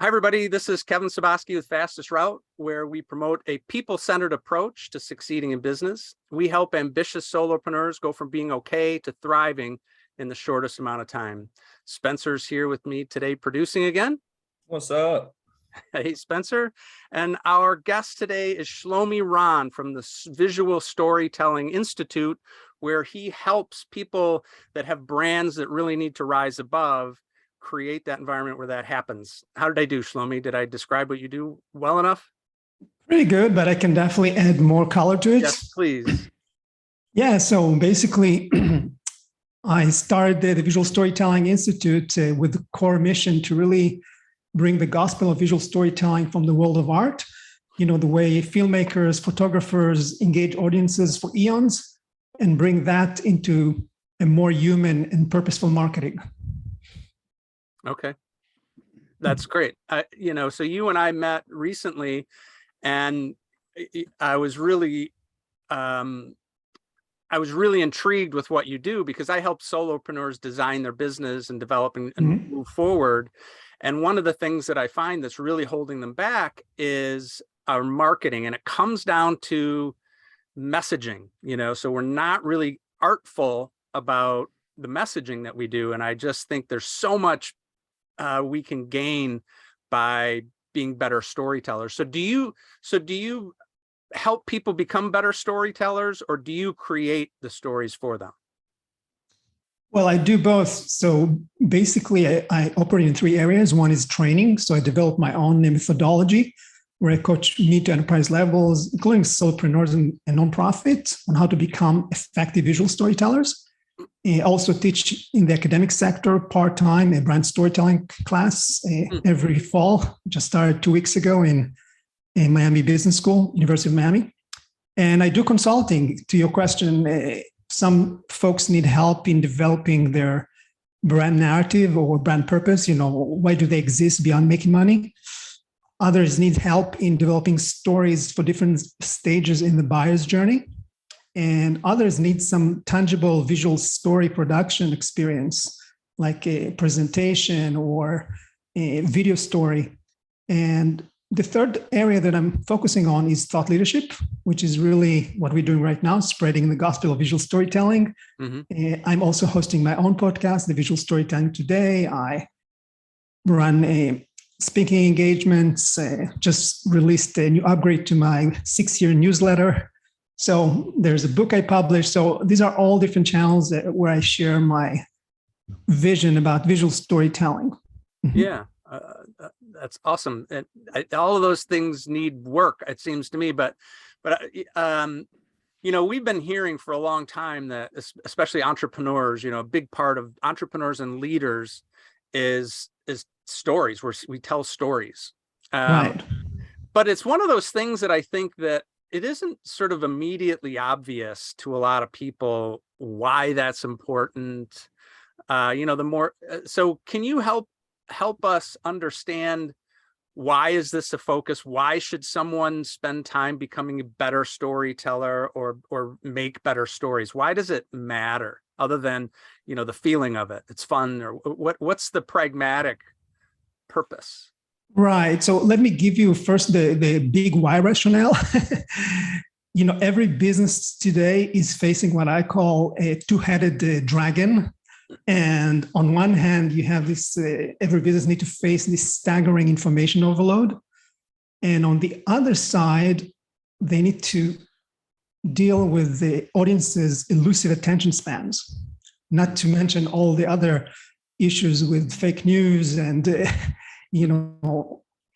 Hi, everybody. This is Kevin Saboski with Fastest Route, where we promote a people-centered approach to succeeding in business. We help ambitious solopreneurs go from being okay to thriving in the shortest amount of time. Spencer's here with me today producing again. What's up? Hey, Spencer. And our guest today is Shlomi Ron from the Visual Storytelling Institute, where he helps people that have brands that really need to rise above create that environment where that happens. How did I do, Shlomi? Did I describe what you do well enough? Pretty good, but I can definitely add more color to it. Yes, please. Yeah, so basically, I started the Visual Storytelling Institute with the core mission to really bring the gospel of visual storytelling from the world of art, the way filmmakers, photographers engage audiences for eons, and bring that into a more human and purposeful marketing. Okay. That's great. So you and I met recently, and I was really intrigued with what you do, because I help solopreneurs design their business and develop and move forward. And one of the things that I find that's really holding them back is our marketing, and it comes down to messaging, so we're not really artful about the messaging that we do. And I just think there's so much we can gain by being better storytellers. So do you help people become better storytellers, or do you create the stories for them? Well, I do both. So basically, I operate in three areas. One is training. So I develop my own methodology where I coach mid to enterprise levels, including solopreneurs and nonprofits, on how to become effective visual storytellers. I also teach in the academic sector part-time a brand storytelling class every fall. Just started 2 weeks ago in Miami Business School, University of Miami. And I do consulting. To your question, some folks need help in developing their brand narrative or brand purpose. Why do they exist beyond making money? Others need help in developing stories for different stages in the buyer's journey. And others need some tangible visual story production experience, like a presentation or a video story. And the third area that I'm focusing on is thought leadership, which is really what we're doing right now, spreading the gospel of visual storytelling. I'm also hosting my own podcast, The Visual Storytelling Today. I run speaking engagements, just released a new upgrade to my 6-year newsletter. So there's a book I published. So these are all different channels where I share my vision about visual storytelling. Yeah, that's awesome. And all of those things need work, it seems to me. But we've been hearing for a long time that, especially entrepreneurs, a big part of entrepreneurs and leaders is stories, where we tell stories. Right. But it's one of those things that I think that it isn't sort of immediately obvious to a lot of people why that's important. So can you help us understand, why is this a focus? Why should someone spend time becoming a better storyteller or make better stories? Why does it matter, other than, the feeling of it? It's fun, or what's the pragmatic purpose? Right. So let me give you first the big why rationale. Every business today is facing what I call a two-headed dragon. And on one hand, you have this, every business need to face this staggering information overload. And on the other side, they need to deal with the audience's elusive attention spans, not to mention all the other issues with fake news and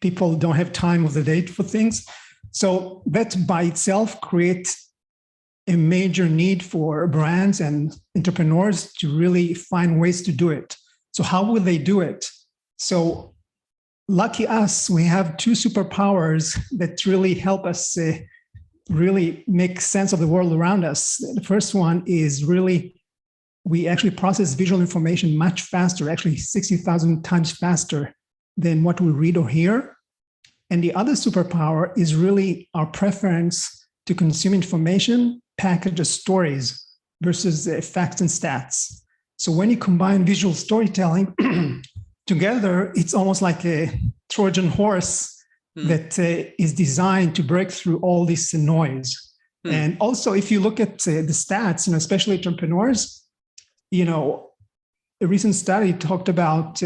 people don't have time of the day for things. So that by itself creates a major need for brands and entrepreneurs to really find ways to do it. So how will they do it? So lucky us, we have two superpowers that really help us really make sense of the world around us. The first one is we actually process visual information much faster, actually 60,000 times faster than what we read or hear. And the other superpower is really our preference to consume information packaged as stories versus facts and stats. So when you combine visual storytelling together, it's almost like Trojan horse that is designed to break through all this noise. And also, if you look at the stats, especially entrepreneurs, a recent study talked about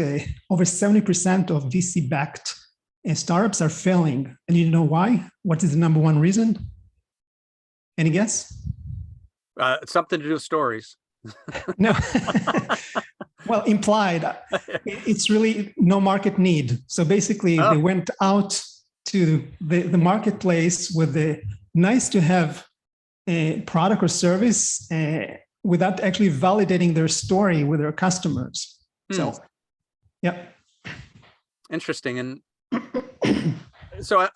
over 70% of VC-backed startups are failing. And you know why? What is the number one reason? Any guess? Something to do with stories. No. Well, implied. It's really no market need. So basically, they went out to the marketplace with the nice to have a product or service without actually validating their story with their customers. So, yeah. Interesting. And so,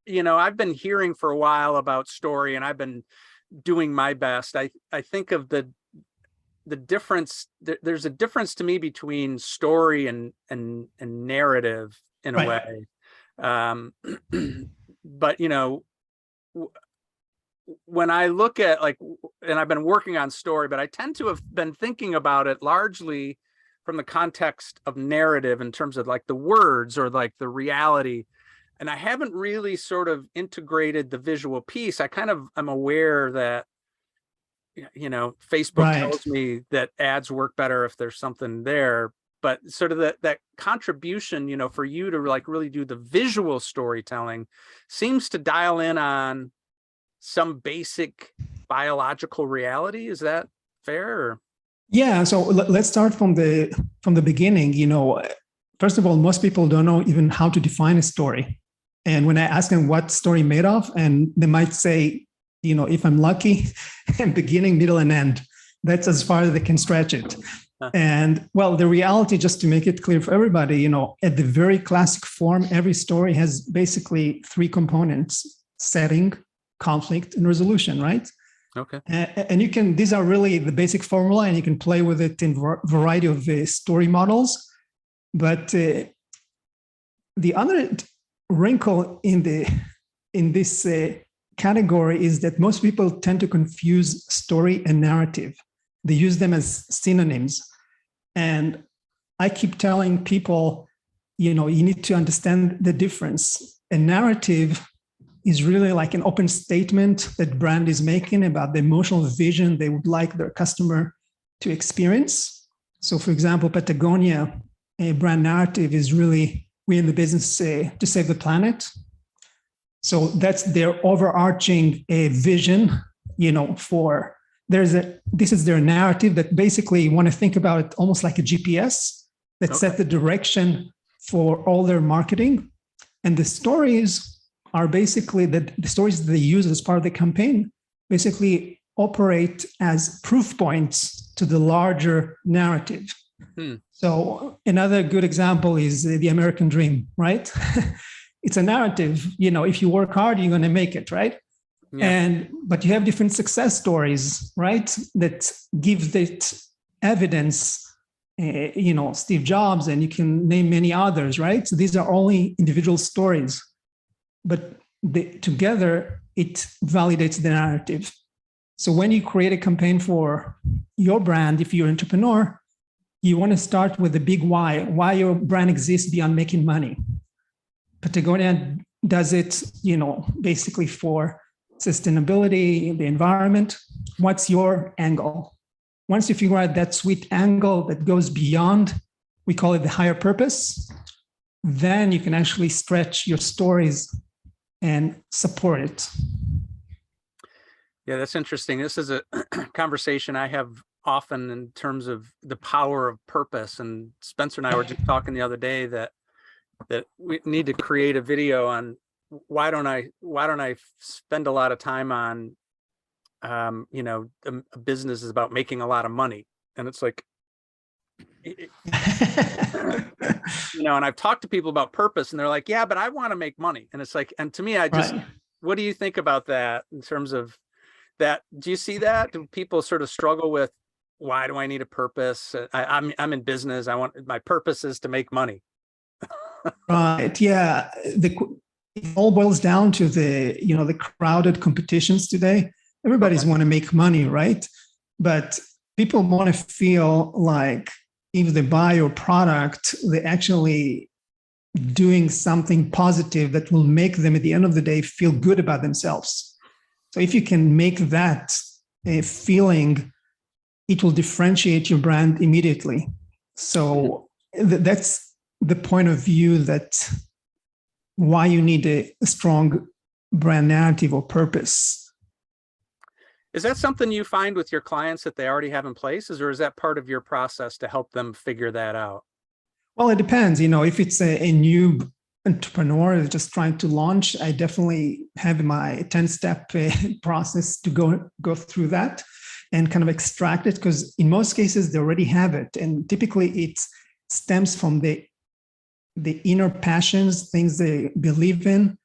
I've been hearing for a while about story, and I've been doing my best. I think of the difference. There's a difference to me between story and narrative in a way. But when I look at and I've been working on story, but I tend to have been thinking about it largely from the context of narrative in terms of the words or the reality. And I haven't really sort of integrated the visual piece. I'm aware that, Facebook tells me that ads work better if there's something there, but sort of that contribution, for you to really do the visual storytelling seems to dial in on some basic biological reality. Is that fair? Or? Yeah. So let's start from the beginning. First of all, most people don't know even how to define a story. And when I ask them what story made of, and they might say, if I'm lucky, beginning, middle, and end. That's as far as they can stretch it. And well, the reality, just to make it clear for everybody, at the very classic form, every story has basically three components: setting, conflict, and resolution, right? Okay. And these are really the basic formula, and you can play with it in a variety of story models. But the other wrinkle in this category is that most people tend to confuse story and narrative. They use them as synonyms. And I keep telling people, you need to understand the difference. A narrative is really like an open statement that brand is making about the emotional vision they would like their customer to experience. So for example, Patagonia, a brand narrative is really, we're in the business to save the planet. So that's their overarching vision, this is their narrative that basically you want to think about it almost like a GPS that set the direction for all their marketing. And the stories are basically the stories that they use as part of the campaign basically operate as proof points to the larger narrative. So another good example is the American dream, right? It's a narrative, if you work hard, you're going to make it, right? Yeah. But you have different success stories, right? That give that evidence, Steve Jobs, and you can name many others, right? So these are only individual stories, but together it validates the narrative. So when you create a campaign for your brand, if you're an entrepreneur, you want to start with the big why your brand exists beyond making money. Patagonia does it, basically for sustainability, the environment. What's your angle? Once you figure out that sweet angle that goes beyond, we call it the higher purpose, then you can actually stretch your stories and support it. Yeah, that's interesting. This is a conversation I have often in terms of the power of purpose. And Spencer and I were just talking the other day that we need to create a video on why don't I spend a lot of time on, a business is about making a lot of money. And it's like, and I've talked to people about purpose and they're like, yeah, but I want to make money. And it's like, and to me, what do you think about that in terms of that? Do you see that? Do people sort of struggle with, why do I need a purpose? I'm in business. My purpose is to make money. Right. Yeah. It all boils down to the crowded competitions today. Everybody's want to make money, right? But people want to feel like if they buy your product, they actually doing something positive that will make them at the end of the day feel good about themselves. So if you can make that a feeling, it will differentiate your brand immediately. So that's the point of view that why you need a strong brand narrative or purpose. Is that something you find with your clients that they already have in place, or is that part of your process to help them figure that out? Well, it depends. If it's a new entrepreneur just trying to launch, I definitely have my 10-step process to go through that and kind of extract it, because in most cases they already have it, and typically it stems from the inner passions, things they believe in,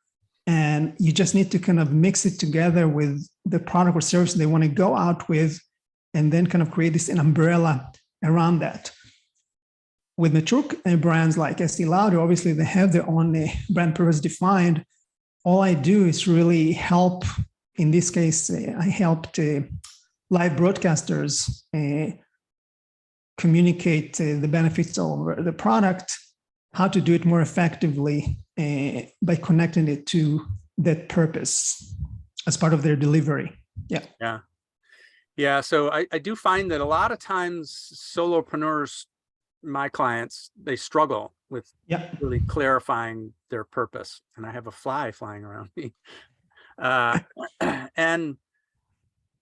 and you just need to kind of mix it together with the product or service they want to go out with, and then kind of create this an umbrella around that. With mature brands like Estee Lauder, obviously they have their own brand purpose defined. All I do is really help. In this case, I helped live broadcasters communicate the benefits of the product, how to do it more effectively by connecting it to that purpose as part of their delivery. Yeah. So I do find that a lot of times solopreneurs, my clients, they struggle with really clarifying their purpose. And I have a fly flying around me. And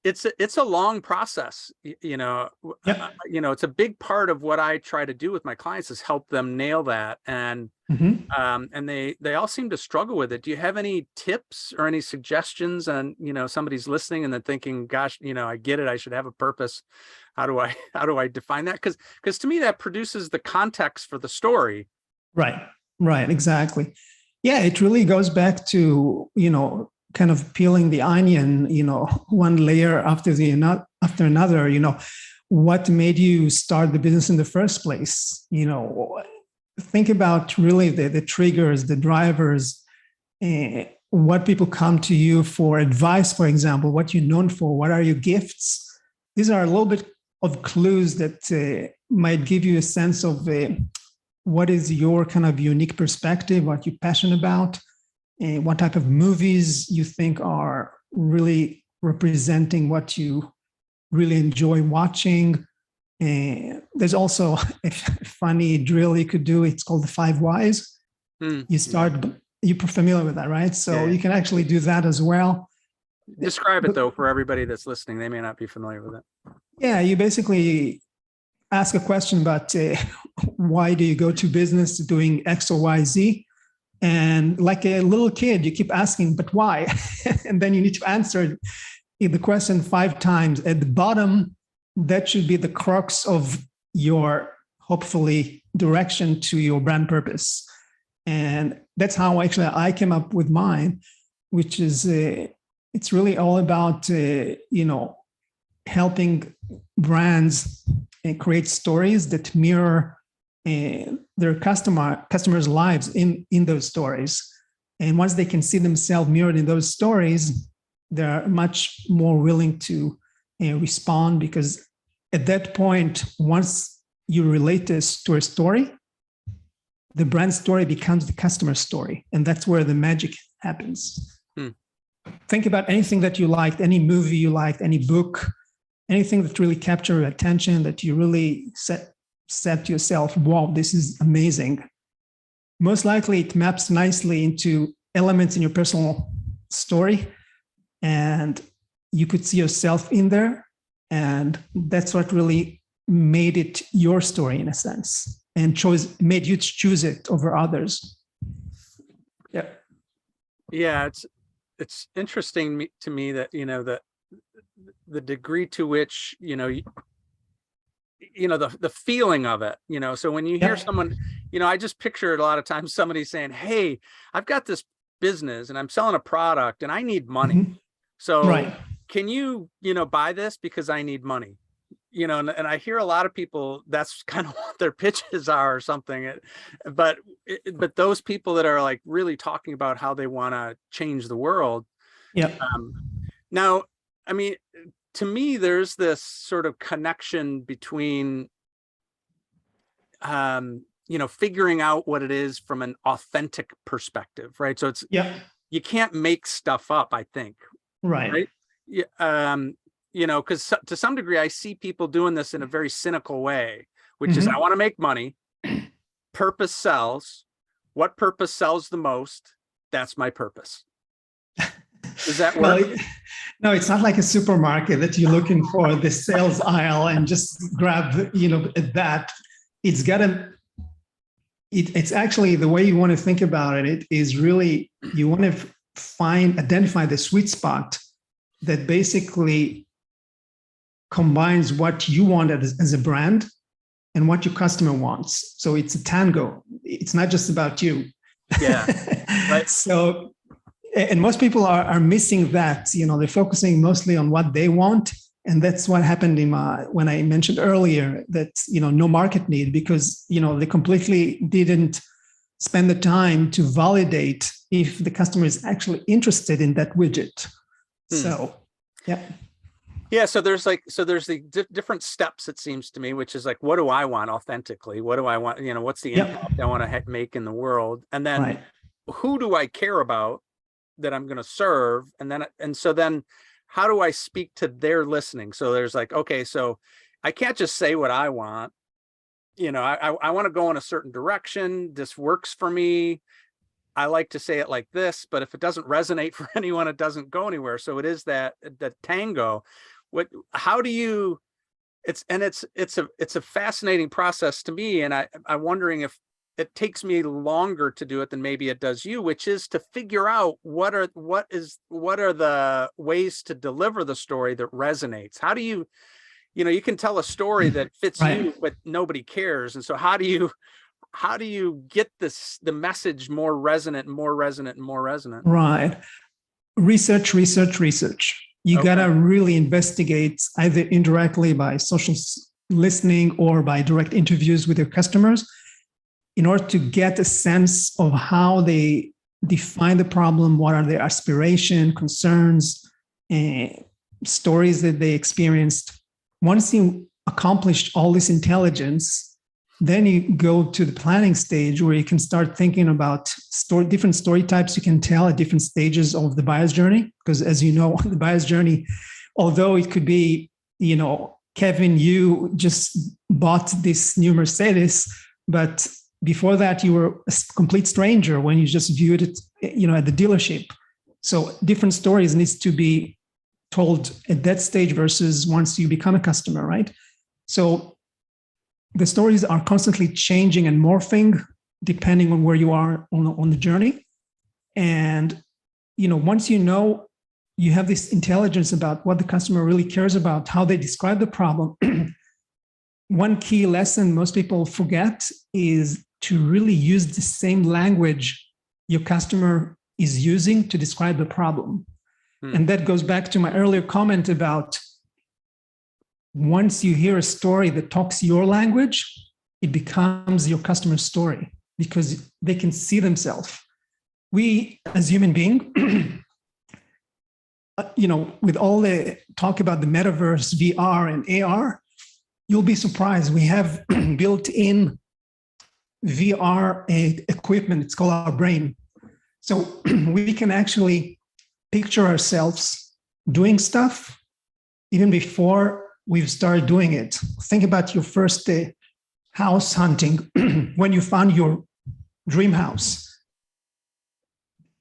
it's a long process, it's a big part of what I try to do with my clients is help them nail that. And and they all seem to struggle with it. Do you have any tips or any suggestions on, somebody's listening and they're thinking, gosh, I get it, I should have a purpose. How do I define that? Because to me, that produces the context for the story. Right, exactly. Yeah, it really goes back to, kind of peeling the onion, one layer after another, what made you start the business in the first place? Think about really the triggers, the drivers, what people come to you for advice, for example, what you're known for, what are your gifts? These are a little bit of clues that might give you a sense of what is your kind of unique perspective, what you're passionate about, what type of movies you think are really representing what you really enjoy watching. There's also a funny drill you could do. It's called the 5 whys. You're familiar with that, right? So you can actually do that as well. Describe it though for everybody that's listening. They may not be familiar with it. Yeah, you basically ask a question about why do you go to business doing X or Y, Z? And like a little kid, you keep asking, but why? And then you need to answer the question 5 times. At the bottom, that should be the crux of your, hopefully, direction to your brand purpose. And that's how actually I came up with mine, which is it's really all about, helping brands create stories that mirror their customers' lives in those stories. And once they can see themselves mirrored in those stories, they're much more willing to respond, because at that point, once you relate this to a story, the brand story becomes the customer story. And that's where the magic happens. Think about anything that you liked, any movie you liked, any book, anything that really captured your attention, that you really said to yourself, wow, this is amazing. Most likely it maps nicely into elements in your personal story, and you could see yourself in there. And that's what really made it your story in a sense, and made you choose it over others. Yeah, it's interesting to me that, the degree to which, the feeling of it, so when you hear someone, I just picture it a lot of times, somebody saying, hey, I've got this business and I'm selling a product and I need money. So can you, buy this because I need money, and I hear a lot of people, that's kind of what their pitches are or something. But those people that are like really talking about how they want to change the world. Now, I mean, to me, there's this sort of connection between, figuring out what it is from an authentic perspective, right? So Yeah. you can't make stuff up, I think, Right. right? Yeah, because to some degree, I see people doing this in a very cynical way, which is, I want to make money. Purpose sells. What purpose sells the most? That's my purpose. Does that work? Well, no, it's not like a supermarket that you're looking for the sales aisle and just grab, at that. It's got to, it's actually the way you want to think about it. It is really, you want to identify the sweet spot that basically combines what you want as a brand and what your customer wants. So it's a tango. It's not just about you. Yeah. Right. So, and most people are missing that. They're focusing mostly on what they want. And that's what happened when I mentioned earlier that, no market need, because, they completely didn't spend the time to validate if the customer is actually interested in that widget. So, yeah. Yeah. So there's the different steps, it seems to me, which is like, what do I want authentically? What do I want? What's the impact I want to make in the world? And then who do I care about that I'm going to serve? And so then how do I speak to their listening? So there's like, okay, so I can't just say what I want. I want to go in a certain direction. This works for me. I like to say it like this, but if it doesn't resonate for anyone, it doesn't go anywhere. So it is that tango. How do you, it's a fascinating process to me. And I'm wondering if it takes me longer to do it than maybe it does you, which is to figure out what are the ways to deliver the story that resonates. How do you, you can tell a story that fits you, but nobody cares. And so how do you get the message more resonant and more resonant and more resonant? Right. Research. You got to really investigate either indirectly by social listening or by direct interviews with your customers in order to get a sense of how they define the problem, what are their aspirations, concerns, and stories that they experienced. Once you accomplished all this intelligence, then you go to the planning stage where you can start thinking about different story types you can tell at different stages of the buyer's journey. Because as you know, the buyer's journey, although it could be, Kevin, you just bought this new Mercedes, but before that, you were a complete stranger when you just viewed it, at the dealership. So different stories needs to be told at that stage versus once you become a customer, right? So the stories are constantly changing and morphing depending on where you are on the journey. And, once you have this intelligence about what the customer really cares about, how they describe the problem, one key lesson most people forget is to really use the same language your customer is using to describe the problem. And that goes back to my earlier comment about once you hear a story that talks your language, it becomes your customer's story because they can see themselves. We, as human beings, with all the talk about the metaverse, VR and AR, you'll be surprised. We have built-in VR equipment. It's called our brain. So we can actually picture ourselves doing stuff even before we've started doing it. Think about your first house hunting when you found your dream house.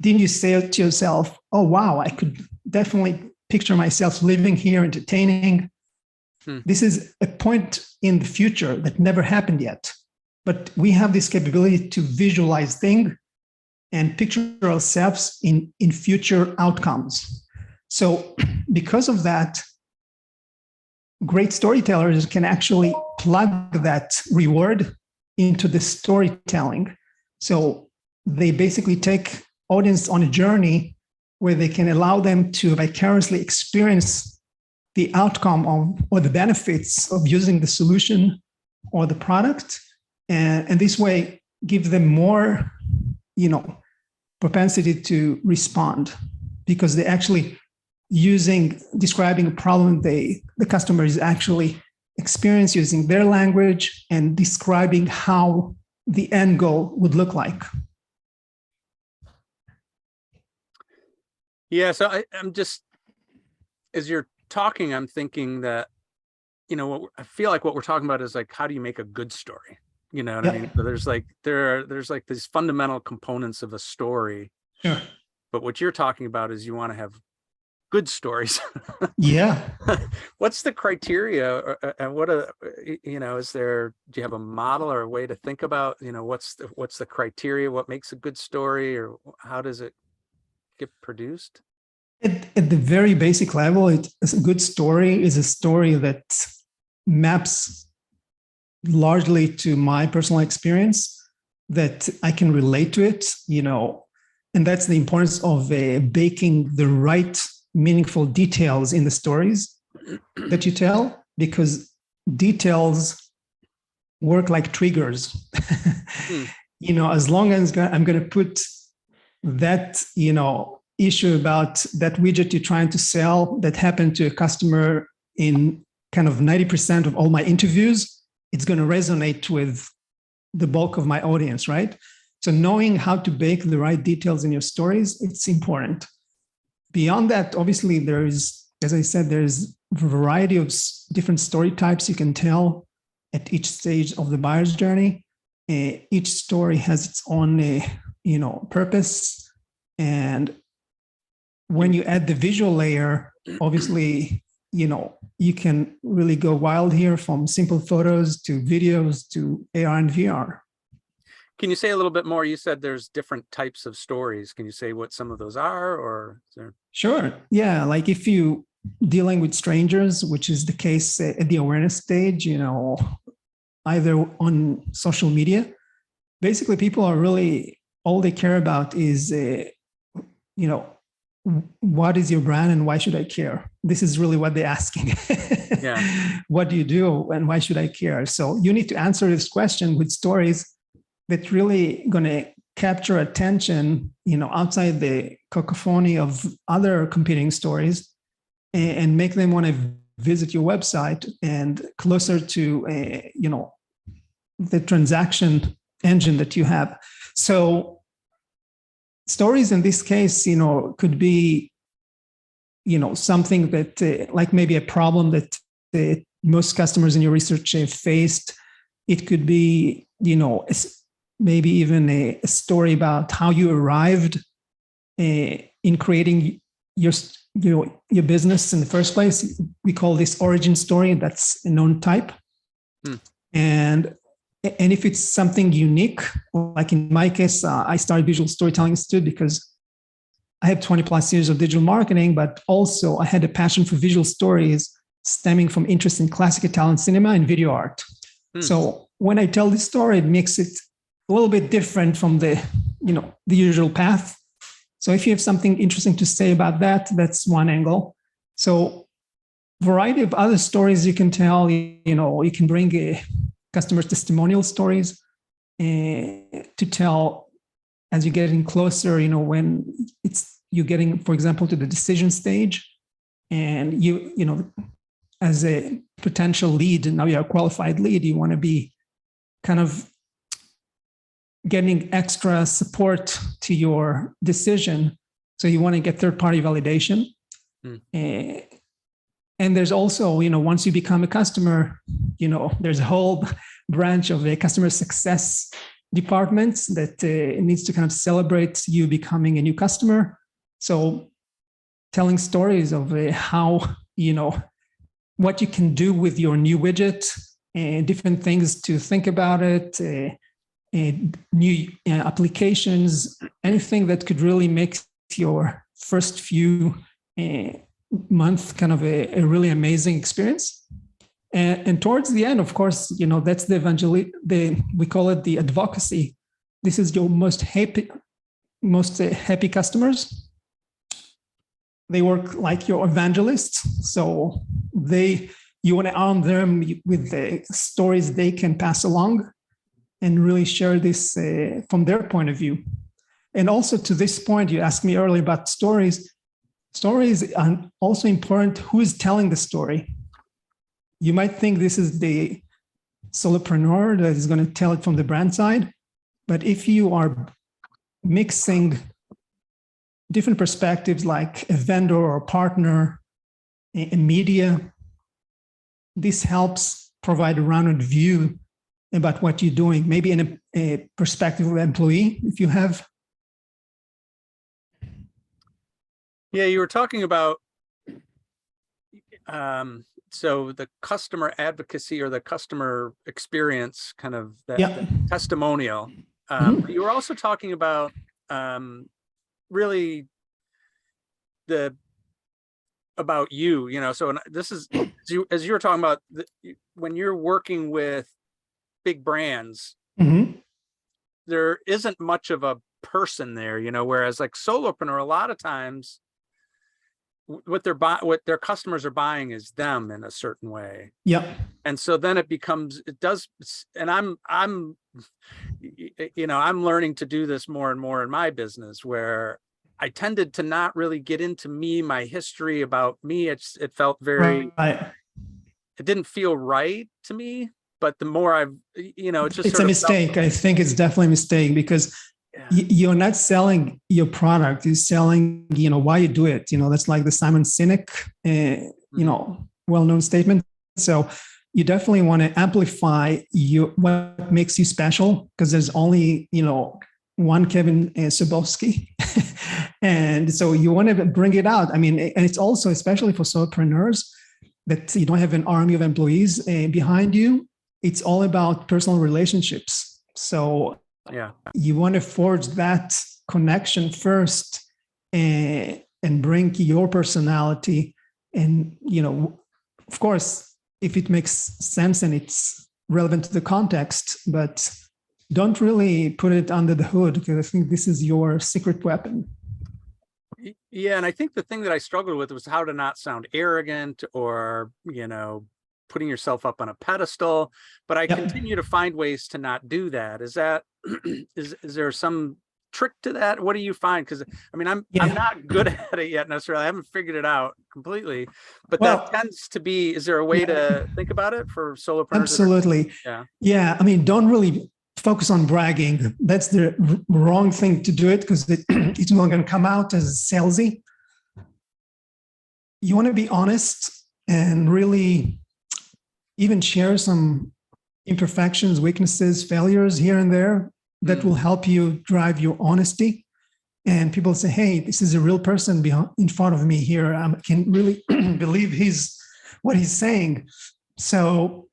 Didn't you say to yourself, oh, wow, I could definitely picture myself living here, entertaining. This is a point in the future that never happened yet. But we have this capability to visualize things and picture ourselves in future outcomes. So because of that, great storytellers can actually plug that reward into the storytelling. So they basically take audience on a journey where they can allow them to vicariously experience the outcome of or the benefits of using the solution or the product. And this way give them more, propensity to respond because they're actually describing a problem the customer is actually experiencing using their language and describing how the end goal would look like. Yeah. So I'm just, as you're talking, I'm thinking that, I feel like what we're talking about is like, how do you make a good story? You know what I mean? So there's like, there's like these fundamental components of a story. Sure. But what you're talking about is you want to have good stories. Yeah. What's the criteria, and is there, do you have a model or a way to think about, what's the criteria, what makes a good story, or how does it get produced? At the very basic level, a good story is a story that maps largely to my personal experience, that I can relate to it, and that's the importance of baking the right meaningful details in the stories that you tell, because details work like triggers. As long as I'm going to put that, issue about that widget you're trying to sell that happened to a customer in kind of 90% of all my interviews, it's going to resonate with the bulk of my audience, right? So knowing how to bake the right details in your stories, it's important. Beyond that, obviously, as I said, there's a variety of different story types you can tell at each stage of the buyer's journey. Each story has its own, purpose. And when you add the visual layer, obviously, you can really go wild here, from simple photos to videos to AR and VR. Can you say a little bit more? You said there's different types of stories. Can you say what some of those are, or is there? Sure. Yeah. Like if you dealing with strangers, which is the case at the awareness stage, either on social media, basically people are really, all they care about is, what is your brand and why should I care? This is really what they're asking. Yeah. What do you do and why should I care? So you need to answer this question with stories that's really going to capture attention, outside the cacophony of other competing stories, and make them want to visit your website and closer to, the transaction engine that you have. So stories in this case, could be, something that like maybe a problem that most customers in your research have faced. It could be, maybe even a story about how you arrived in creating your business in the first place. We call this origin story. That's a known type. And if it's something unique, like in my case, I started Visual Storytelling Institute because I have 20 plus years of digital marketing, but also I had a passion for visual stories stemming from interest in classic Italian cinema and video art. So when I tell this story, it makes it a little bit different from the usual path. So if you have something interesting to say about that, that's one angle. So variety of other stories you can tell, you can bring customer testimonial stories to tell as you're getting closer, when you're getting, for example, to the decision stage, and as a potential lead, now you're a qualified lead, you want to be kind of getting extra support to your decision. So you want to get third-party validation. And there's also, once you become a customer, there's a whole branch of the customer success departments that needs to kind of celebrate you becoming a new customer. So telling stories of how, what you can do with your new widget, and different things to think about it, new applications, anything that could really make your first few months kind of a really amazing experience. And towards the end, of course, that's the we call it the advocacy. This is your most happy customers. They work like your evangelists. So you want to arm them with the stories they can pass along and really share this from their point of view. And also to this point, you asked me earlier about stories. Stories are also important. Who is telling the story? You might think this is the solopreneur that is going to tell it from the brand side. But if you are mixing different perspectives like a vendor or a partner, a media, this helps provide a rounded view about what you're doing, maybe in a perspective of employee, if you have. Yeah, you were talking about so the customer advocacy or the customer experience, kind of that testimonial. You were also talking about really about you, so this is as you were talking about when you're working with big brands, there isn't much of a person there, whereas like solopreneur, a lot of times what their customers are buying is them in a certain way. Yep. And so then and I'm learning to do this more and more in my business, where I tended to not really get into my history about me. It felt very, it didn't feel right to me, but the more it's a mistake. I think it's definitely a mistake, because you're not selling your product, you're selling, why you do it. That's like the Simon Sinek, well-known statement. So you definitely want to amplify what makes you special, because there's only, one Kevin Sobowski. And so you want to bring it out. I mean, and it's also, especially for solopreneurs, that you don't have an army of employees behind you. It's all about personal relationships. So you want to forge that connection first, and bring your personality. And, of course, if it makes sense and it's relevant to the context, but don't really put it under the hood, because I think this is your secret weapon. Yeah. And I think the thing that I struggled with was how to not sound arrogant or, putting yourself up on a pedestal, but I continue to find ways to not do that. Is there some trick to that? What do you find? Because I'm not good at it yet necessarily. I haven't figured it out completely, but that tends to be, is there a way to think about it for solopreneurs? Absolutely. Yeah. Don't really focus on bragging. That's the wrong thing to do it, because it's not going to come out as salesy. You want to be honest and really even share some imperfections, weaknesses, failures here and there that will help you drive your honesty. And people say, hey, this is a real person in front of me here. I can really believe what he's saying. So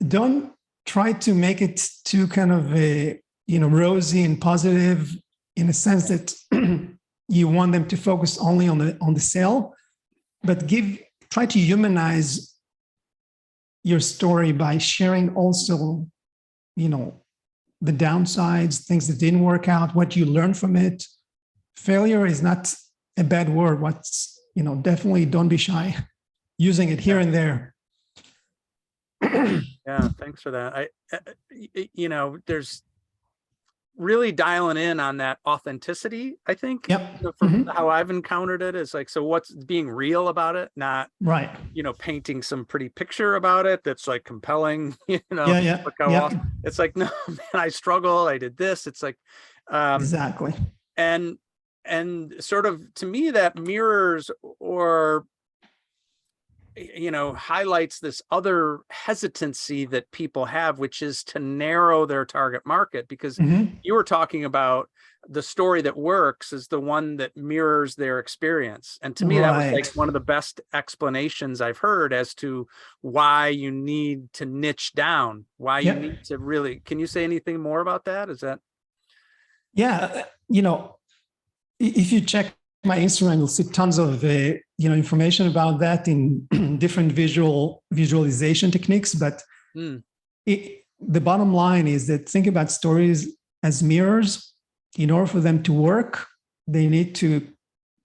don't try to make it too kind of rosy and positive, in a sense that you want them to focus only on the sale, but try to humanize your story by sharing also, the downsides, things that didn't work out, what you learned from it. Failure is not a bad word. Definitely don't be shy using it here and there. Yeah, thanks for that. There's really dialing in on that authenticity, I think. From how I've encountered it, is like, so what's being real about it, not painting some pretty picture about it that's like compelling, look how awesome. It's like, no, man, I struggled, I did this. It's like exactly. And sort of, to me, that mirrors or highlights this other hesitancy that people have, which is to narrow their target market, because you were talking about the story that works is the one that mirrors their experience. And to me, that was like one of the best explanations I've heard as to why you need to niche down, why you need to really, can you say anything more about that? Is that? Yeah. If you check my Instagram, you'll see tons of information about that in different visualization techniques. But the bottom line is that think about stories as mirrors. In order for them to work, they need to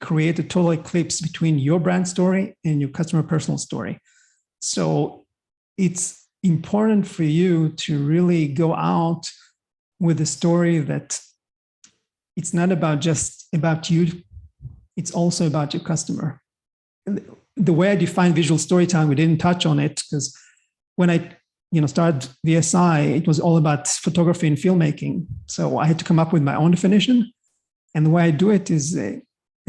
create a total eclipse between your brand story and your customer personal story. So it's important for you to really go out with a story that it's not just about you. It's also about your customer. And the way I define visual storytelling, we didn't touch on it, because when I started VSI, it was all about photography and filmmaking. So I had to come up with my own definition. And the way I do it is I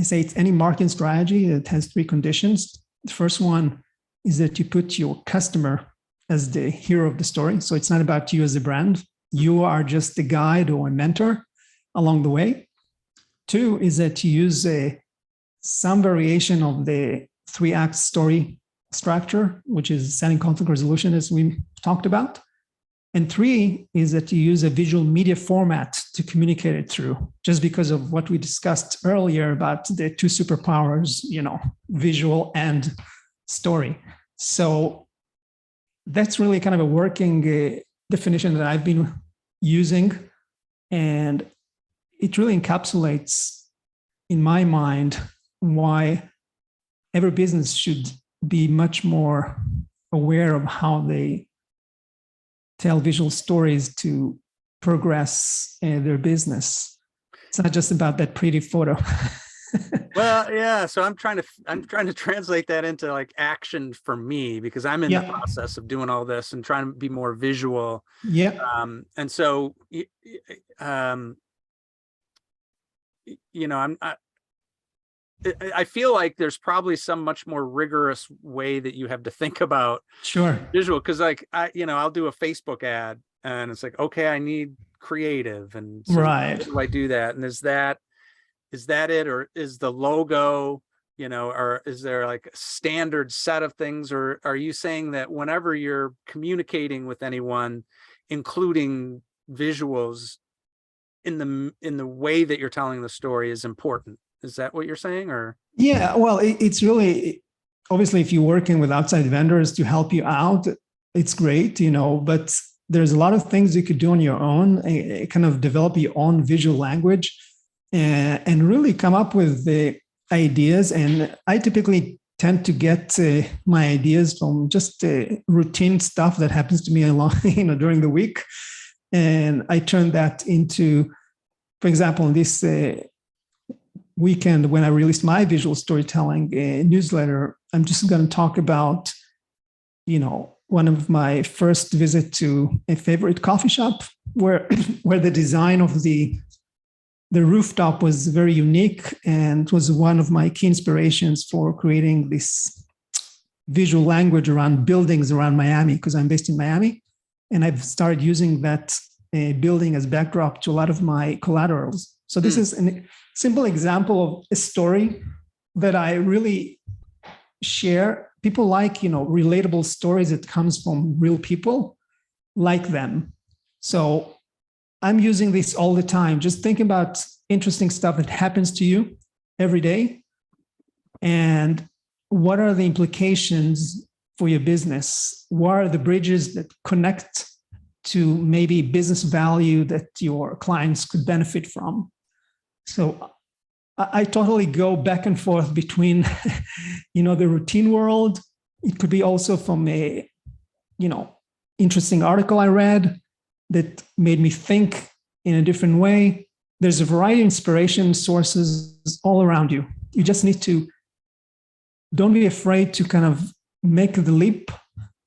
say it's any marketing strategy that has three conditions. The first one is that you put your customer as the hero of the story. So it's not about you as a brand. You are just a guide or a mentor along the way. Two is that you use some variation of the 3-act story structure, which is setting conflict resolution, as we talked about. And three is that you use a visual media format to communicate it through, just because of what we discussed earlier about the two superpowers, visual and story. So that's really kind of a working definition that I've been using. And it really encapsulates, in my mind, why every business should be much more aware of how they tell visual stories to progress their business. It's not just about that pretty photo. Well, yeah. So I'm trying to translate that into like action for me, because I'm in the process of doing all this and trying to be more visual. Yeah. And so, I feel like there's probably some much more rigorous way that you have to think about visual. Cause like, I'll do a Facebook ad and it's like, okay, I need creative. And so how do I do that? And is that it? Or is the logo, or is there like a standard set of things? Or are you saying that whenever you're communicating with anyone, including visuals in the way that you're telling the story is important? Is that what you're saying? Or yeah, well, it's really, obviously, if you're working with outside vendors to help you out, it's great, but there's a lot of things you could do on your own, kind of develop your own visual language and really come up with the ideas. And I typically tend to get my ideas from just routine stuff that happens to me along, during the week. And I turn that into, for example, in this weekend, when I released my visual storytelling newsletter, I'm just going to talk about, one of my first visit to a favorite coffee shop where the design of the rooftop was very unique and was one of my key inspirations for creating this visual language around buildings around Miami, because I'm based in Miami. And I've started using that building as backdrop to a lot of my collaterals. So this is a simple example of a story that I really share. People like, relatable stories that comes from real people, like them. So I'm using this all the time. Just think about interesting stuff that happens to you every day. And what are the implications for your business? What are the bridges that connect to maybe business value that your clients could benefit from? So I totally go back and forth between, the routine world. It could be also from a, interesting article I read that made me think in a different way. There's a variety of inspiration sources all around you. You just need to, don't be afraid to kind of make the leap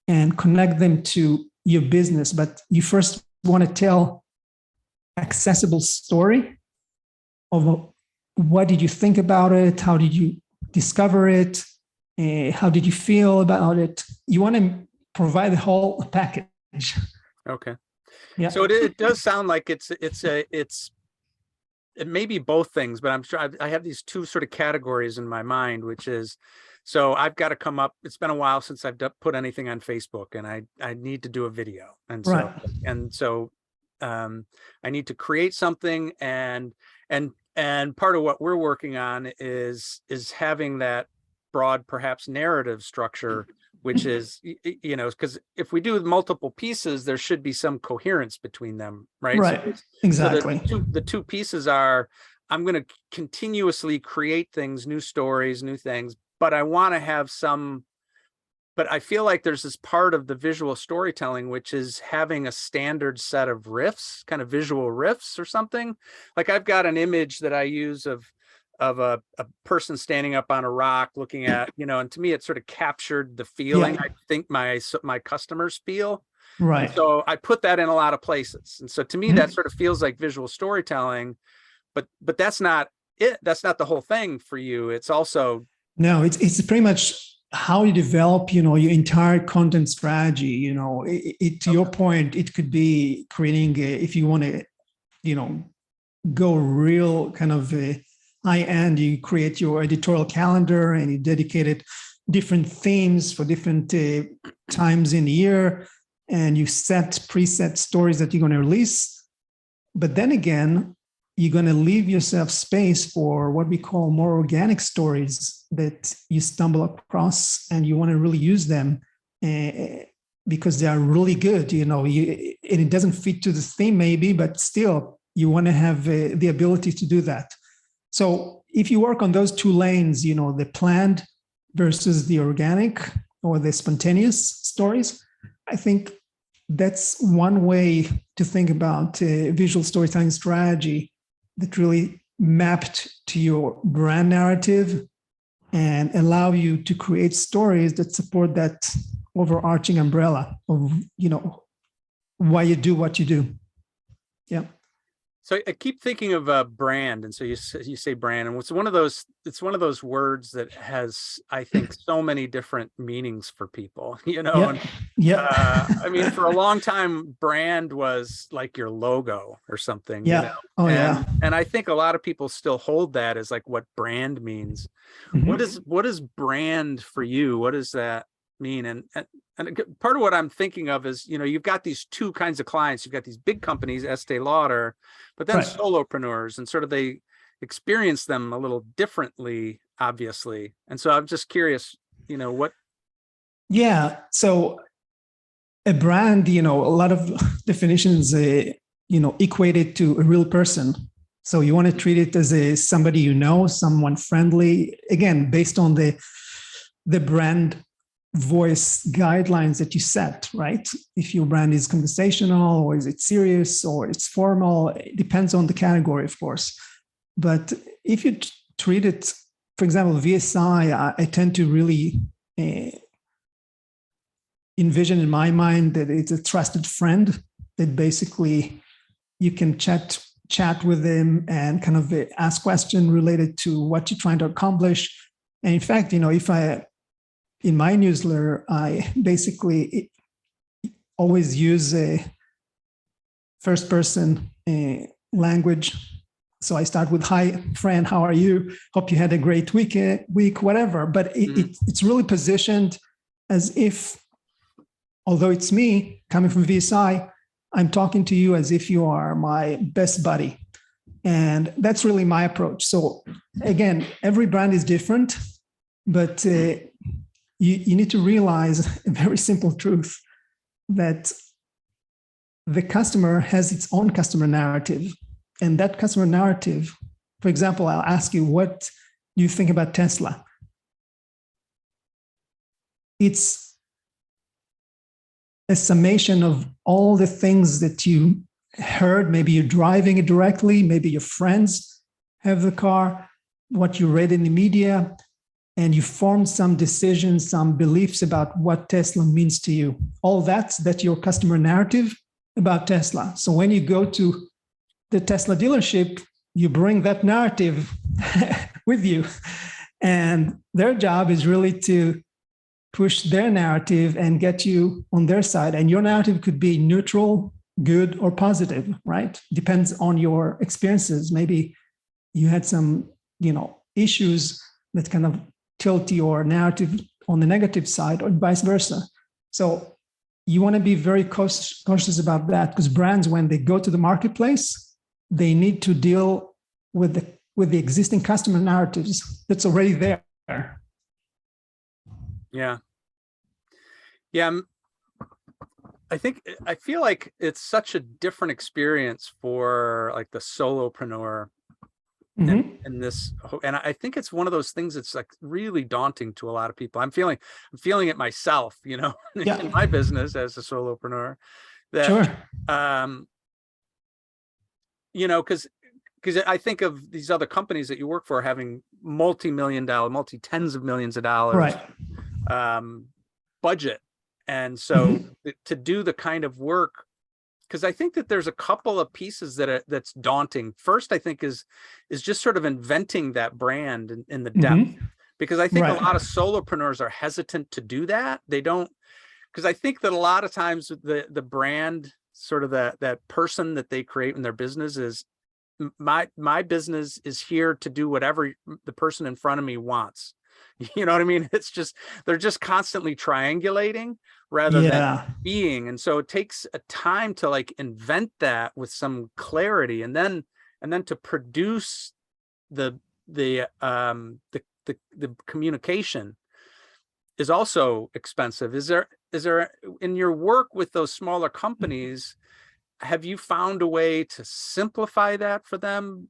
and connect them to your business. But you first want to tell accessible story of what did you think about it? How did you discover it? How did you feel about it? You want to provide the whole package. Okay. Yeah. So it does sound like it may be both things, but I'm sure I have these two sort of categories in my mind, which is, so I've got to come up. It's been a while since I've put anything on Facebook, and I need to do a video, and so I need to create something, and part of what we're working on is having that broad, perhaps narrative structure, which is, because if we do multiple pieces, there should be some coherence between them, right? Right. Exactly. So the two pieces are, I'm going to continuously create things, new stories, new things, but I want to have but I feel like there's this part of the visual storytelling, which is having a standard set of riffs, kind of visual riffs or something. Like I've got an image that I use of a person standing up on a rock looking at, and to me, it sort of captured the feeling I think my customers feel. And Right. so I put that in a lot of places. And so to me, that sort of feels like visual storytelling, but that's not it. That's not the whole thing for you. It's also, No, it's pretty much how you develop, your entire content strategy. To your okay. point, it could be creating if you want to, you know, go real kind of high end. You create your editorial calendar and you dedicate it different themes for different times in the year, and you set preset stories that you're going to release. But then again, you're going to leave yourself space for what we call more organic stories that you stumble across and you want to really use them because they are really good. And it doesn't fit to the theme maybe, but still you want to have the ability to do that. So if you work on those two lanes, the planned versus the organic or the spontaneous stories, I think that's one way to think about visual storytelling strategy that really mapped to your brand narrative and allow you to create stories that support that overarching umbrella of, why you do what you do. Yeah. So I keep thinking of a brand, and so you say brand, and it's one of those words that has, I think, so many different meanings for people. Yeah. And Yeah. I mean, for a long time, brand was like your logo or something. Yeah. Oh, yeah. And I think a lot of people still hold that as like what brand means. Mm-hmm. What is brand for you? What does that mean? And part of what I'm thinking of is, you've got these two kinds of clients. You've got these big companies, Estee Lauder, but then Right. solopreneurs, and sort of they experience them a little differently, obviously. And so I'm just curious, what. Yeah. So a brand, a lot of definitions, equated to a real person. So you want to treat it as somebody someone friendly. Again, based on the brand voice guidelines that you set, right? If your brand is conversational or is it serious or it's formal, it depends on the category, of course. But if you treat it, for example, VSI, I tend to really envision in my mind that it's a trusted friend that basically you can chat with them and kind of ask questions related to what you're trying to accomplish. And in fact, if in my newsletter, I basically always use a first person language. So I start with, hi, friend, how are you? Hope you had a great week, whatever. But it's really positioned as if, although it's me coming from VSI, I'm talking to you as if you are my best buddy. And that's really my approach. So again, every brand is different, but you need to realize a very simple truth that the customer has its own customer narrative. And that customer narrative, for example, I'll ask you, what do you think about Tesla? It's a summation of all the things that you heard. Maybe you're driving it directly, maybe your friends have the car, what you read in the media, and you formed some decisions, some beliefs about what Tesla means to you. All that's your customer narrative about Tesla. So when you go to the Tesla dealership, you bring that narrative with you. And their job is really to push their narrative and get you on their side. And your narrative could be neutral, good, or positive, right? Depends on your experiences. Maybe you had some, issues that kind of tilt your narrative on the negative side, or vice versa. So you want to be very cautious about that, because brands, when they go to the marketplace, they need to deal with the existing customer narratives that's already there. Yeah. Yeah. I feel like it's such a different experience for like the solopreneur. And this, and I think it's one of those things that's like really daunting to a lot of people. I'm feeling it myself, in my business as a solopreneur, that, Sure. because I think of these other companies that you work for having multi-tens of millions of dollars Right. budget. And so to do the kind of work, because I think that there's a couple of pieces that's daunting. First, I think is just sort of inventing that brand in the depth, because I think a Right. lot of solopreneurs are hesitant to do that. They don't, because I think that a lot of times the brand, sort of that person that they create in their business is, my business is here to do whatever the person in front of me wants. You know what I mean? It's just, they're just constantly triangulating rather than Yeah. being. And so it takes a time to like invent that with some clarity, and then to produce the communication is also expensive. Is there in your work with those smaller companies, have you found a way to simplify that for them?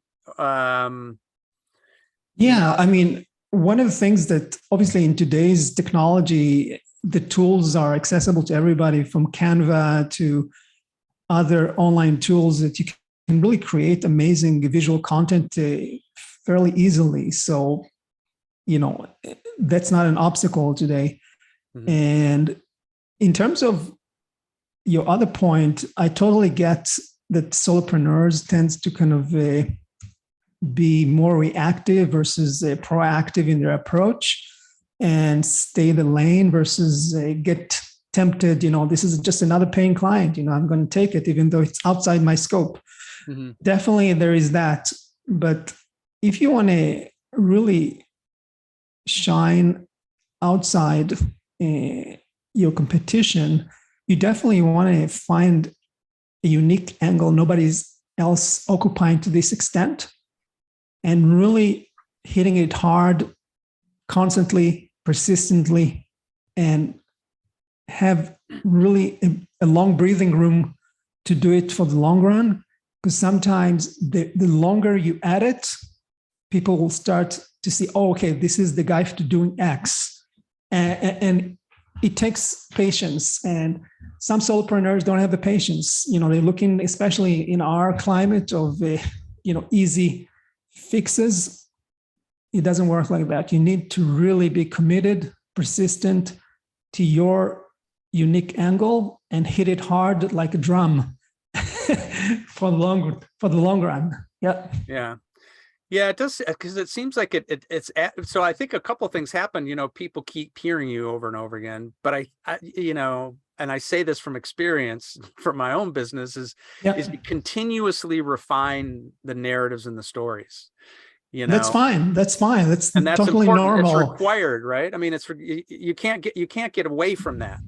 Yeah. I mean, one of the things that obviously in today's technology, the tools are accessible to everybody, from Canva to other online tools, that you can really create amazing visual content fairly easily. So, that's not an obstacle today. Mhm. And in terms of your other point, I totally get that solopreneurs tends to kind of be more reactive versus proactive in their approach, and stay the lane versus get tempted. This is just another paying client. I'm going to take it even though it's outside my scope. Mhm. Definitely there is that. But if you want to really shine outside your competition, you definitely want to find a unique angle nobody's else occupying to this extent, and really hitting it hard, constantly, persistently, and have really a long breathing room to do it for the long run. Because sometimes the longer you at it, people will start to see, oh, okay, this is the guy for doing X. And it takes patience. And some solopreneurs don't have the patience. They're looking, especially in our climate of, easy fixes. It doesn't work like that. You need to really be committed, persistent to your unique angle, and hit it hard like a drum for the long run. Yeah. Yeah. Yeah, it does, because it seems like it's so I think a couple of things happen. People keep hearing you over and over again, but I and I say this from experience from my own business, is you continuously refine the narratives and the stories, That's fine. That's fine. That's and that's totally important. It's normal. required, right? I mean, you can't get away from that.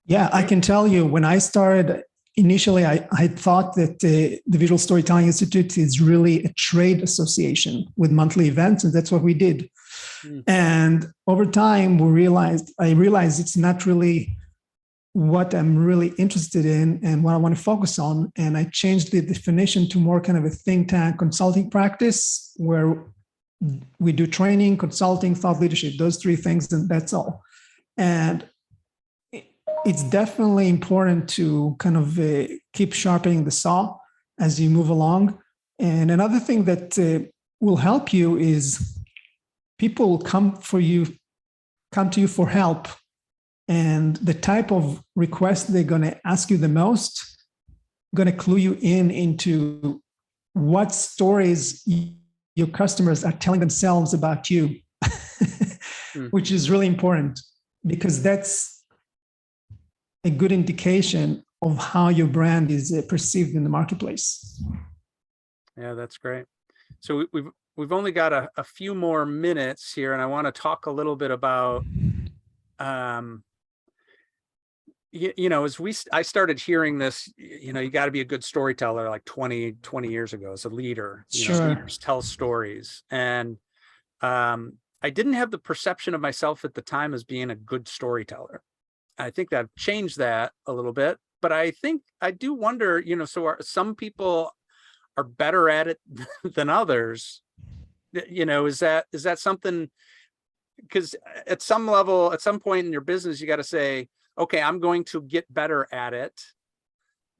Yeah, I can tell you, when I started initially, I thought that the Visual Storytelling Institute is really a trade association with monthly events, and that's what we did. And over time, I realized it's not really what I'm really interested in and what I want to focus on. And I changed the definition to more kind of a think tank consulting practice, where we do training, consulting, thought leadership, those three things, and that's all. And it's definitely important to kind of keep sharpening the saw as you move along. And another thing that will help you is people will come to you for help. And the type of request they're going to ask you the most, going to clue you into what stories your customers are telling themselves about you, which is really important, because that's a good indication of how your brand is perceived in the marketplace. Yeah, that's great. So we've only got a few more minutes here, and I want to talk a little bit about as I started hearing this, you got to be a good storyteller like 20 years ago as a leader. Sure. Leaders tell stories. And I didn't have the perception of myself at the time as being a good storyteller. I think I've changed that a little bit, but I think I do wonder, so some people are better at it than others. Is that something? Because at some level, at some point in your business, you got to say, okay, I'm going to get better at it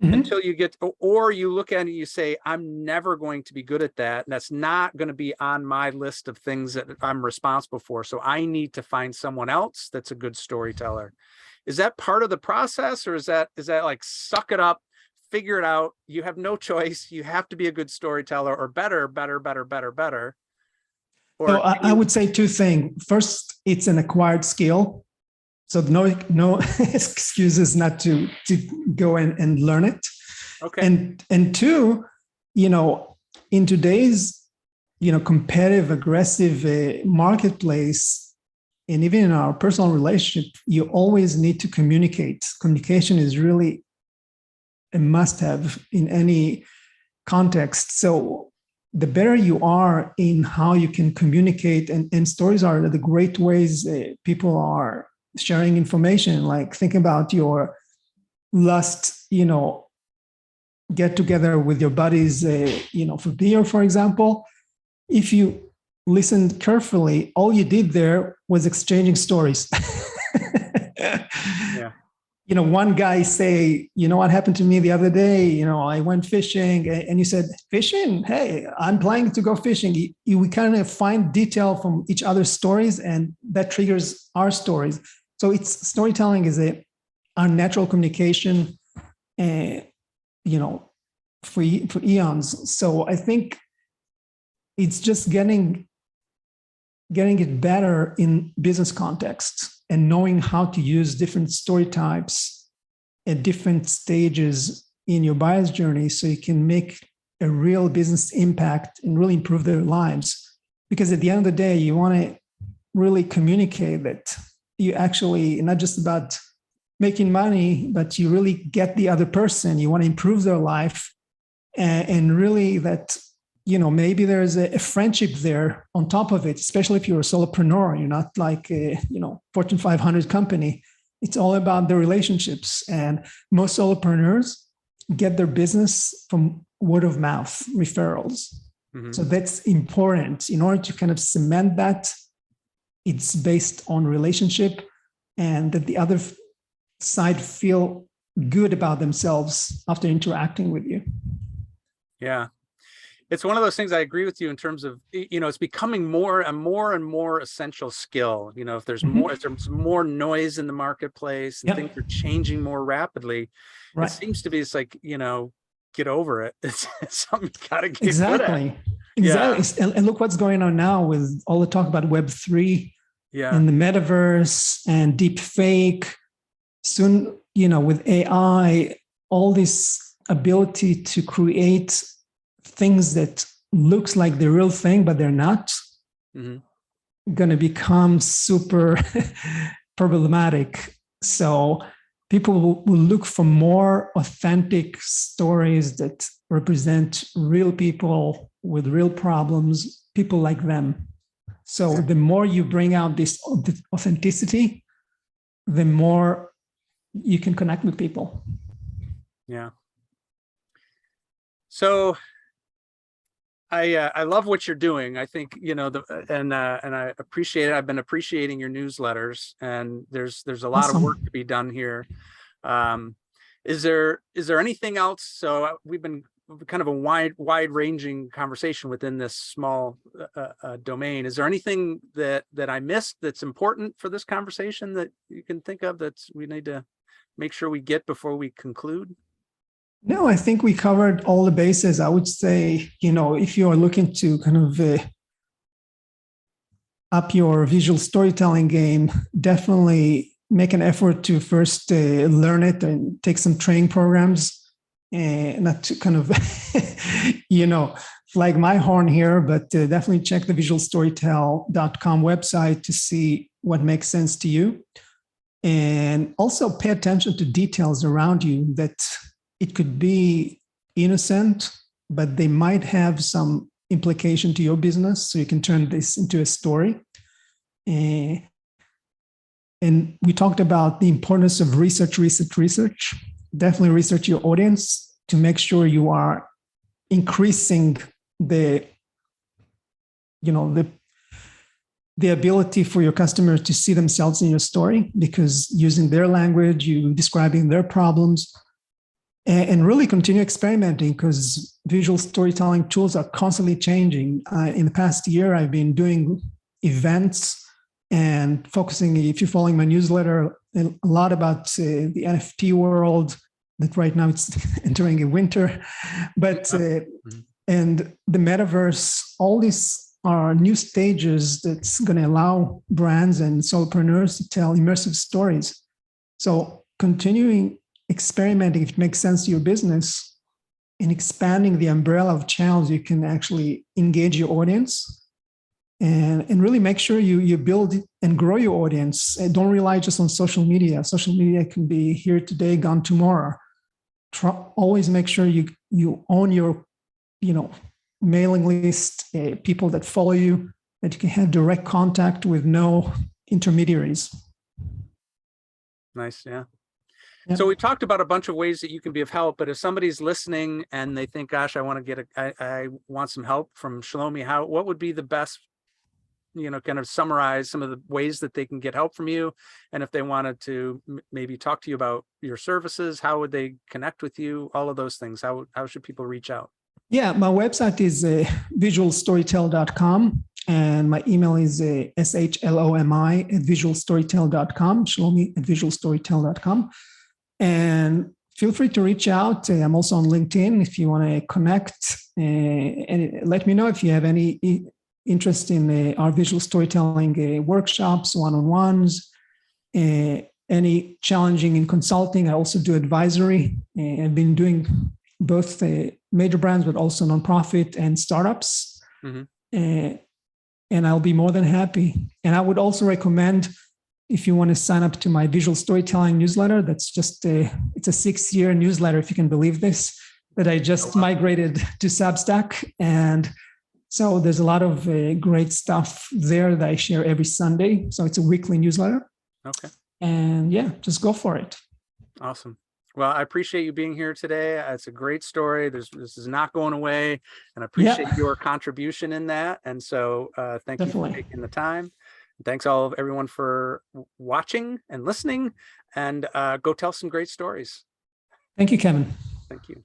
until you get, or you look at it, you say, I'm never going to be good at that. And that's not going to be on my list of things that I'm responsible for. So I need to find someone else that's a good storyteller. Is that part of the process, or is that like suck it up, figure it out? You have no choice. You have to be a good storyteller, or better. So Or I would say two things. First, it's an acquired skill. So no excuses not to go and learn it. okay. And two, in today's competitive, aggressive marketplace, and even in our personal relationship, you always need to communicate. Communication is really a must-have in any context. So the better you are in how you can communicate, and stories are the great ways people are sharing information. Like think about your last, get together with your buddies, for beer, for example. If you listened carefully, all you did there was exchanging stories. Yeah. One guy say, what happened to me the other day? I went fishing, and you said, fishing? Hey, I'm planning to go fishing. We kind of find detail from each other's stories, and that triggers our stories. So it's storytelling is our natural communication, for eons. So I think it's just getting it better in business context and knowing how to use different story types at different stages in your buyer's journey so you can make a real business impact and really improve their lives. Because at the end of the day, you want to really communicate that you actually not just about making money, but you really get the other person. You want to improve their life, and really that maybe there's a friendship there on top of it, especially if you're a solopreneur. You're not like a Fortune 500 company. It's all about the relationships, and most solopreneurs get their business from word of mouth referrals. Mm-hmm. So that's important. In order to kind of cement that, it's based on relationship, and that the other side feel good about themselves after interacting with you. Yeah. It's one of those things. I agree with you in terms of, it's becoming more and more essential skill. If there's more, if there's more noise in the marketplace and yep. things are changing more rapidly, right. It seems to be, it's like, get over it. It's something you gotta get exactly. good at. Exactly. Yeah. And look what's going on now with all the talk about Web3 and the metaverse and deep fake. Soon, with AI, all this ability to create things that looks like the real thing, but they're not, going to become super problematic. So people will look for more authentic stories that represent real people with real problems, people like them. So the more you bring out this authenticity, the more you can connect with people. Yeah. So I love what you're doing. I think, and I appreciate it. I've been appreciating your newsletters, and there's a lot of work to be done here. Is there anything else? So we've been kind of a wide ranging conversation within this small domain. Is there anything that I missed that's important for this conversation that you can think of that we need to make sure we get before we conclude? No, I think we covered all the bases. I would say, if you are looking to kind of up your visual storytelling game, definitely make an effort to first learn it and take some training programs. Not to kind of, flag my horn here, but definitely check the visualstorytell.com website to see what makes sense to you. And also pay attention to details around you that it could be innocent, but they might have some implication to your business. So you can turn this into a story. And we talked about the importance of research. Definitely research your audience to make sure you are increasing the ability for your customers to see themselves in your story, because using their language, you describing their problems, and really continue experimenting, because visual storytelling tools are constantly changing. In the past year, I've been doing events and focusing, if you're following my newsletter, a lot about the NFT world that right now it's entering a winter, but and the metaverse, all these are new stages that's going to allow brands and solopreneurs to tell immersive stories. So continuing experimenting, if it makes sense to your business, and expanding the umbrella of channels you can actually engage your audience and really make sure you build and grow your audience. And don't rely just on social media. Social media can be here today, gone tomorrow. Always make sure you own your, mailing list, people that follow you, that you can have direct contact with no intermediaries. Nice. Yeah. Yep. So we talked about a bunch of ways that you can be of help, but if somebody's listening and they think, gosh, I want some help from Shlomi, what would be the best, kind of summarize some of the ways that they can get help from you? And if they wanted to maybe talk to you about your services, how would they connect with you? All of those things. How should people reach out? Yeah, my website is visualstorytell.com. And my email is shlomi@visualstorytell.com, shlomi@visualstorytell.com. And feel free to reach out. I'm also on LinkedIn if you want to connect. And let me know if you have any interest in our visual storytelling workshops, one-on-ones, any challenging in consulting. I also do advisory. I've been doing both major brands, but also nonprofit and startups. Mm-hmm. And I'll be more than happy. And I would also recommend, if you want to sign up to my visual storytelling newsletter, that's just it's a 6-year newsletter, if you can believe this, that I just migrated to Substack. And so there's a lot of great stuff there that I share every Sunday. So it's a weekly newsletter. Okay. And yeah, just go for it. Awesome. Well, I appreciate you being here today. It's a great story. This is not going away, and I appreciate your contribution in that. And so thank you for taking the time. Thanks everyone for watching and listening, and go tell some great stories. Thank you, Kevin. Thank you.